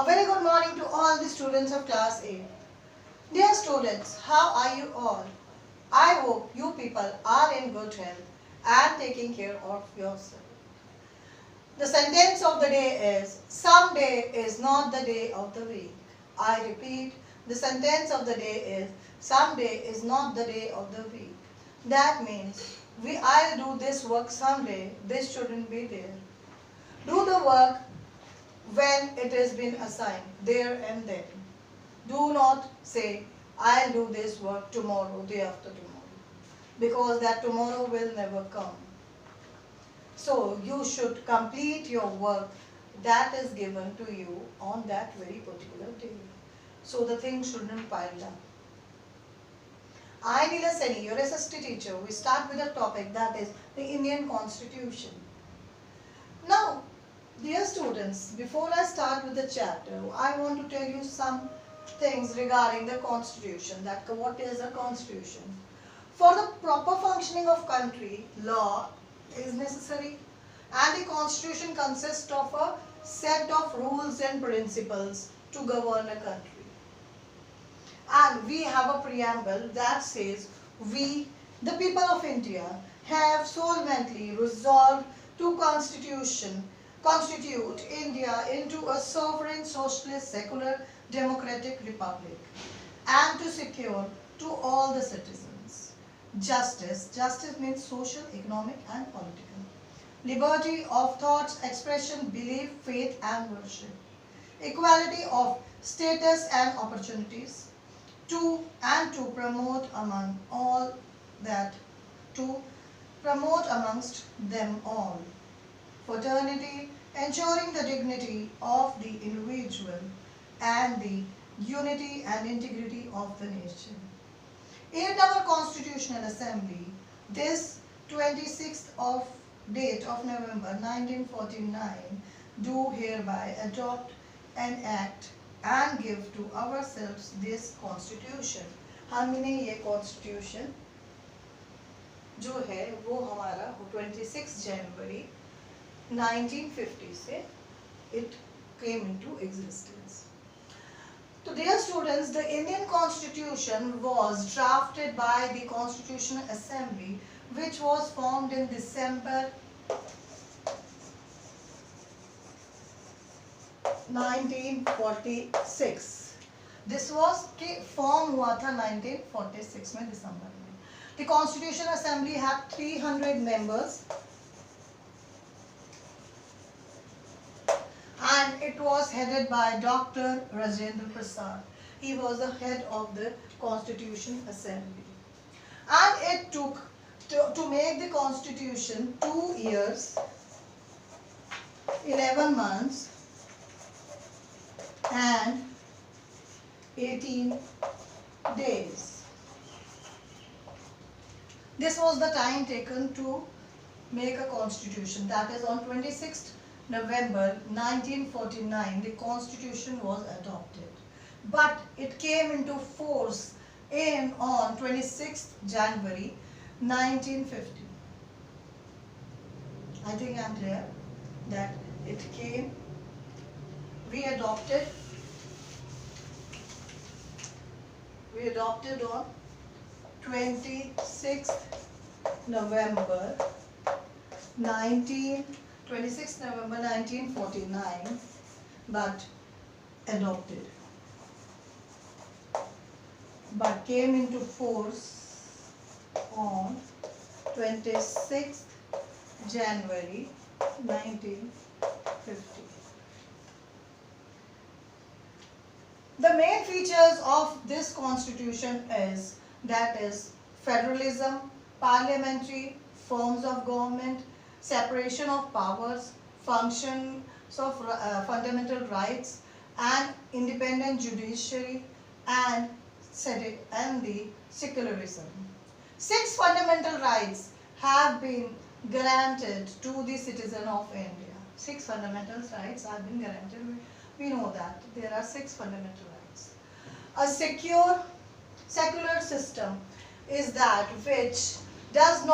A very good morning to all the students of class 8. Dear students, how are you all? I hope you people are in good health and taking care of yourself. The sentence of the day is, some day is not the day of the week. I repeat, the sentence of the day is, some day is not the day of the week. That means, I'll do this work someday, this shouldn't be there. Do the work when it has been assigned, there and then. Do not say, I'll do this work tomorrow, day after tomorrow, because that tomorrow will never come. So you should complete your work that is given to you on that very particular day. So the things shouldn't pile up. I, Neela Seni, your SST teacher, we start with a topic that is the Indian Constitution. Now, dear students, before I start with the chapter, I want to tell you some things regarding the Constitution, that what is a Constitution. For the proper functioning of country, law is necessary, and the Constitution consists of a set of rules and principles to govern a country. And we have a preamble that says, we, the people of India, have solemnly resolved to constitute India into a sovereign, socialist, secular, democratic republic, and to secure to all the citizens justice. Justice means social, economic, and political. Liberty of thoughts, expression, belief, faith, and worship. Equality of status and opportunities. To promote among all that, to promote amongst them all. Fraternity, ensuring the dignity of the individual and the unity and integrity of the nation. In our Constitutional Assembly, this 26th of date of November 1949, do hereby adopt an act and give to ourselves this Constitution. हमने ये Constitution जो है वो हमारा 26 जनवरी 1950 से it came into existence. So dear students, the Indian Constitution was drafted by the Constitutional Assembly, which was formed in December 1946. This was form हुआ था 1946 में दिसंबर में. The Constitutional Assembly had 300 members and it was headed by Dr. Rajendra Prasad. He was the head of the Constitution Assembly. And it took to make the Constitution 2 years, 11 months and 18 days. This was the time taken to make a constitution. That is, on 26th November 1949, the constitution was adopted. But it came into force on 26th January 1950. I think I am clear that it came, we adopted on 26th November 1949, but came into force on 26th January 1950. The main features of this constitution is federalism, parliamentary forms of government, separation of powers, functions of fundamental rights, and independent judiciary, and the secularism. 6 fundamental rights have been granted to the citizen of India. 6 fundamental rights have been granted. We know that there are 6 fundamental rights. A secular system is that which does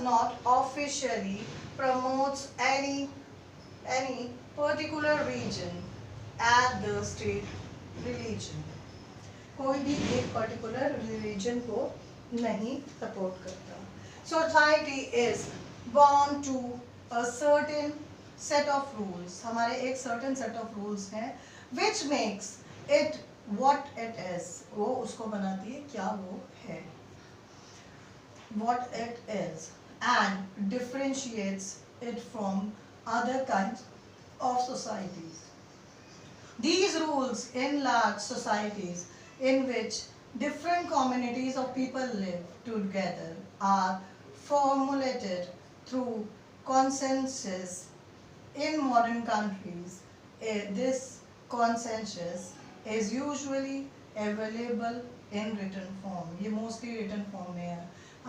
not officially promotes any particular region at the state religion. कोई भी एक particular religion को नहीं support करता. Society is born to a certain set of rules. हमारे एक certain set of rules हैं which makes it what it is. वो उसको बनाती है क्या वो है, what it is, and differentiates it from other kinds of societies. These rules in large societies in which different communities of people live together are formulated through consensus. In modern countries, this consensus is usually available in written form. ये mostly written form में है.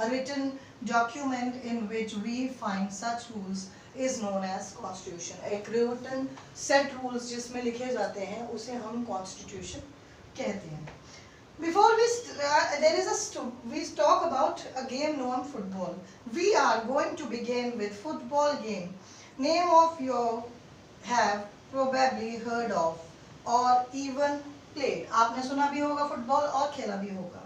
A written document in which we find such rules is known as constitution. एक written set rules जिसमें लिखे जाते हैं उसे हम constitution कहते हैं. Before there is we talk about a game known football. We are going to begin with football game. Name of you have probably heard of or even played. आपने सुना भी होगा football और खेला भी होगा.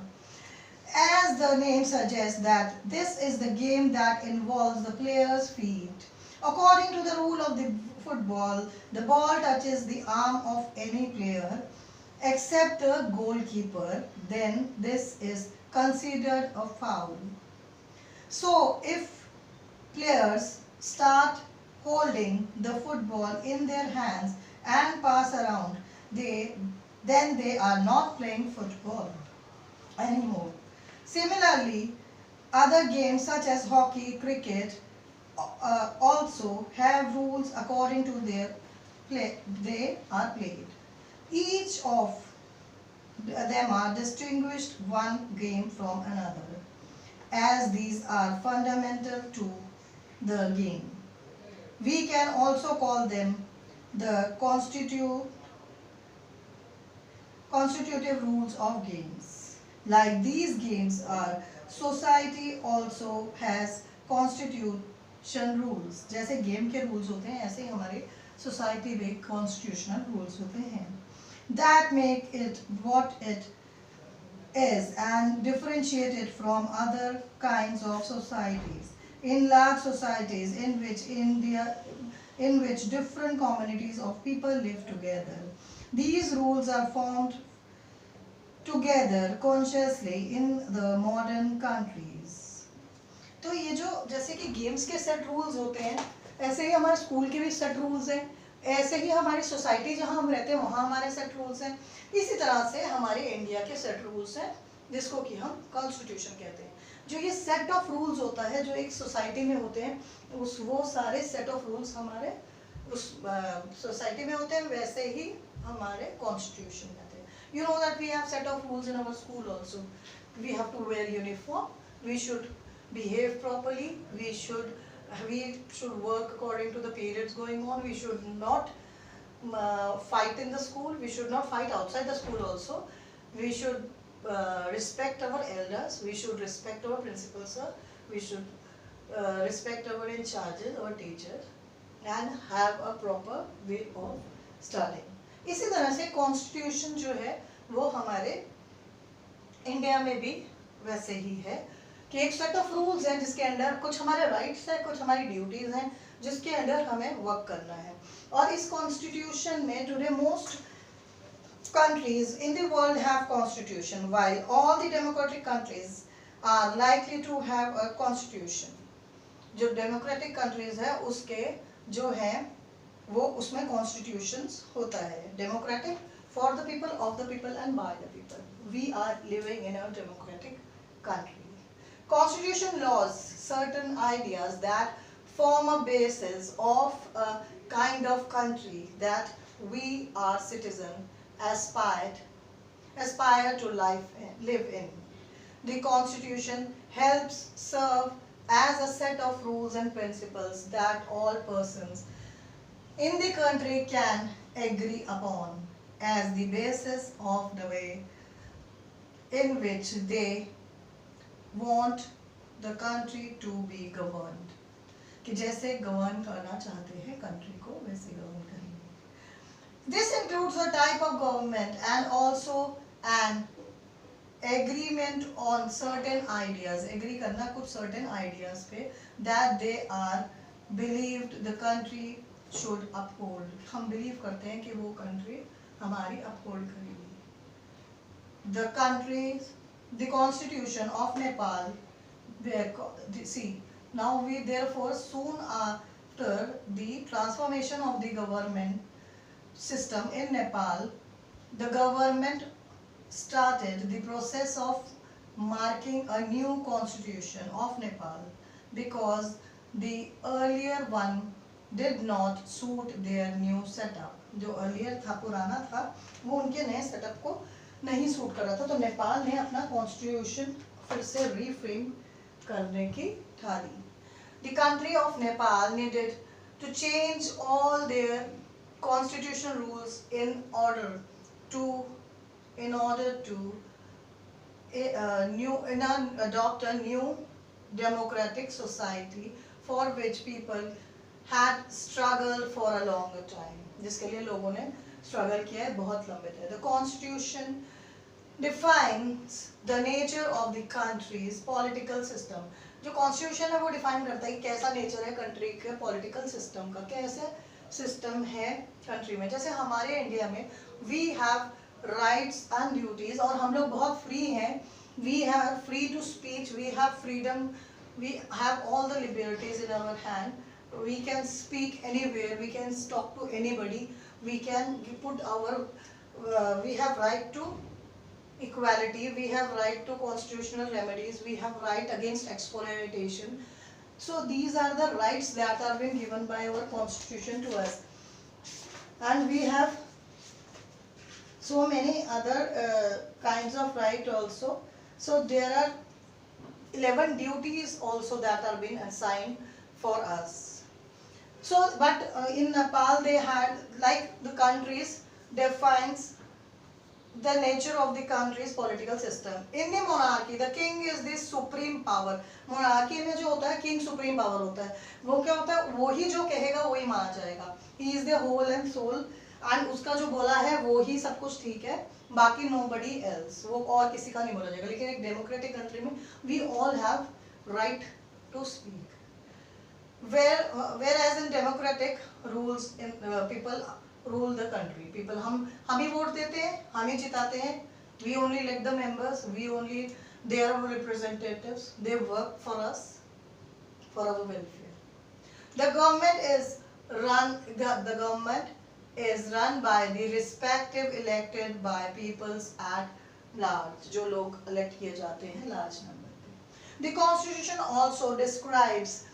As the name suggests that this is the game that involves the player's feet. According to the rule of the football, the ball touches the arm of any player except the goalkeeper, then this is considered a foul. So if players start holding the football in their hands and pass around, then they are not playing football anymore. Similarly, other games such as hockey, cricket also have rules according to they are played. Each of them are distinguished one game from another, as these are fundamental to the game. We can also call them the constitutive rules of games. Like these games, our society also has constitution rules. जैसे game के rules होते हैं ऐसे ही हमारे society में constitutional rules होते हैं. That make it what it is and differentiate it from other kinds of societies. In large societies in which different communities of people live together, these rules are formed together consciously in the modern countries. तो ये जो जैसे कि games के set rules होते हैं ऐसे ही हमारे स्कूल के भी सेट रूल्स हैं, ऐसे ही हमारी सोसाइटी जहाँ हम रहते हैं वहाँ हमारे सेट रूल्स हैं. इसी तरह से हमारे इंडिया के सेट रूल्स हैं जिसको कि हम कॉन्स्टिट्यूशन कहते हैं. जो ये सेट ऑफ रूल्स होता है जो एक सोसाइटी में होते हैं वो सारे सेट ऑफ रूल्स हमारे उस सोसाइटी में होते हैं, वैसे ही हमारे कॉन्स्टिट्यूशन में. You know that we have set of rules in our school also. We have to wear uniform. We should behave properly. We should work according to the periods going on. We should not fight in the school. We should not fight outside the school also. We should respect our elders. We should respect our principal sir. We should respect our in charges, our teachers, and have a proper way of studying. इसी तरह से constitution जो है वो हमारे India में भी वैसे ही है कि एक सेट ऑफ रूल्स हैं जिसके अंदर कुछ हमारे राइट्स हैं, कुछ हमारी ड्यूटीज हैं जिसके अंदर हमें वर्क करना है. और इस कॉन्स्टिट्यूशन में today most countries in the world have constitution, while all the democratic countries are likely to have a constitution. जो democratic countries है उसके जो है वो उसमें constitutions होता है. Democratic, for the people, of the people and by the people. We are living in a democratic country. Constitution laws certain ideas that form a basis of a kind of country that we are citizens aspire to live in. The Constitution helps serve as a set of rules and principles that all persons in the country can agree upon as the basis of the way in which they want the country to be governed. कि जैसे govern करना चाहते हैं country को वैसे govern करेंगे. includes a type of government and also an agreement on certain ideas. Agree करना कुछ certain ideas पे that they are believed the country should uphold. हम believe करते हैं कि वो country हमारी uphold करेगी. The countries, the constitution of Nepal, see, now we therefore soon after the transformation of the government system in Nepal, the government started the process of marking a new constitution of Nepal because the earlier one did not suit their new setup. जो earlier था पुराना था वो उनके नए setup को नहीं suit कर रहा था, तो नेपाल ने अपना कॉन्स्टिट्यूशन फिर से रीफ्रेम करने की ठानी. The country of Nepal needed to change all their constitutional rules in order to adopt a new democratic society for which people had struggled for a longer time. जिसके लिए लोगों ने struggle किया है बहुत लंबे थे. The constitution defines the nature of the country's political system. जो constitution है वो define करता है कि कैसा nature है country के political system का, कैसे system है country में. जैसे हमारे इंडिया में we have rights and duties और हम लोग बहुत free हैं. We have free to speech, we have freedom, we have all the liberties in our hand. We can speak anywhere, we can talk to anybody, we can put our we have right to equality, we have right to constitutional remedies, we have right against exploitation. So these are the rights that are being given by our constitution to us, and we have so many other kinds of right also. So there are 11 duties also that are being assigned for us. So but in Nepal they had, like the countries defines the nature of the country's political system. In the monarchy, the king is the supreme power. Monarchy में जो होता है king supreme power होता है. वो क्या होता है, वो ही जो कहेगा वो ही माना जाएगा. He is the whole and soul, and उसका जो बोला है वो ही सब कुछ ठीक है, बाकी nobody else, वो और किसी का नहीं बोला जाएगा. लेकिन एक democratic country में we all have right to speak. Whereas in democratic rules, people rule the country. People हम ही वोट देते हैं, हम ही जिताते हैं. We only elect the members, we only, they are our representatives, they work for us, for our welfare. The government is run by the respective elected by peoples at large. जो लोग elect किए जाते हैं large number पे. The constitution also describes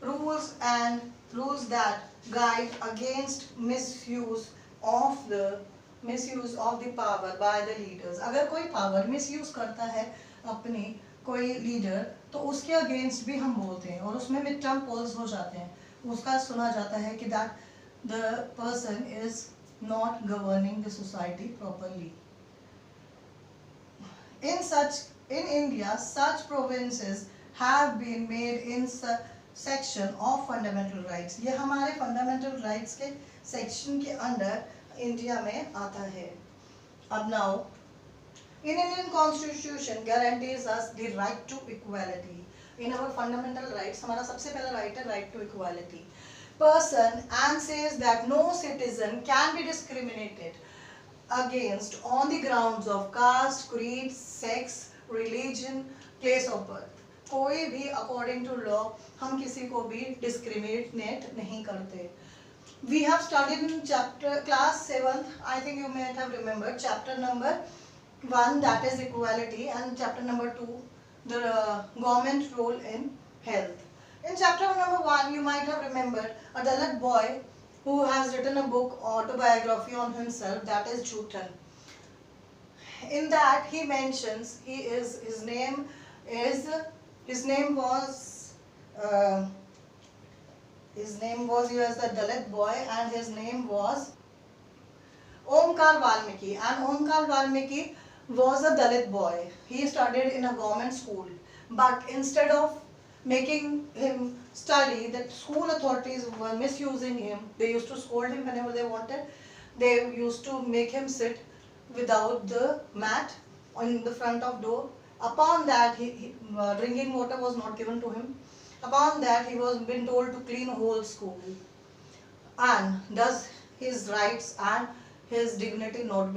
rules that guide against misuse of the power by the leaders. अगर कोई power misuse करता है अपनी कोई leader, तो उसके against भी हम बोलते हैं और उसमें midterm polls हो जाते हैं. उसका सुना जाता है कि that the person is not governing the society properly. In India, such provinces have been made in section of fundamental rights. ये हमारे fundamental rights के section के अंदर इंडिया में आता है. अब now, in Indian Constitution guarantees us the right to equality. In our fundamental rights, हमारा सबसे पहला right है right to equality. Person and says that no citizen can be discriminated against on the grounds of caste, creed, sex, religion, place of birth. कोई भी according to law हम किसी को भी discriminate नहीं करते. We have studied in class 7th, I think you may have remembered, chapter number 1, that is equality, and chapter number 2, the government role in health. In chapter number 1, you might have remembered a Dalit boy who has written a book, autobiography on himself, that is Jhutan. In that he mentions his name was he was the Dalit boy, and his name was Omkar Valmiki, and Omkar Valmiki was a Dalit boy. He studied in a government school, but instead of making him study, that school authorities were misusing him. They used to scold him whenever they wanted. They used to make him sit without the mat on the front of door. Upon that, drinking water was not given to him. Upon that, he was been told to clean whole school. And does his rights and his dignity not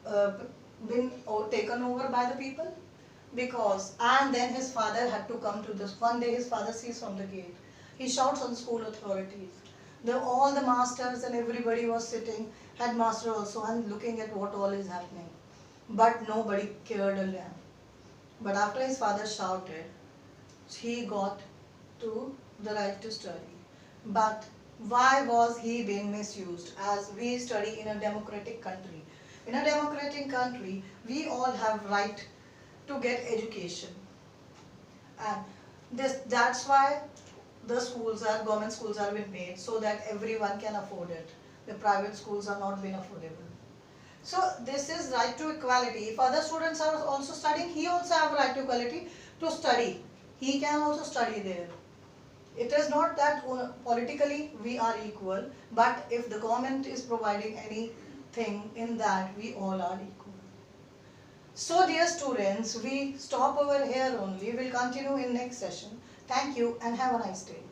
uh, been taken over by the people? Because, and then his father had to come to this. One day his father sees from the gate. He shouts on school authorities. All the masters and everybody was sitting, headmaster also, and looking at what all is happening. But nobody cared a damn. But after his father shouted, he got to the right to study. But why was he being misused? As we study in a democratic country. In a democratic country, we all have right to get education. And that's why the schools are, government schools are been made so that everyone can afford it. The private schools are not being affordable. So this is right to equality. If other students are also studying, he also have right to equality to study. He can also study there. It is not that politically we are equal, but if the government is providing anything in that, we all are equal. So dear students, we stop over here only. We will continue in next session. Thank you and have a nice day.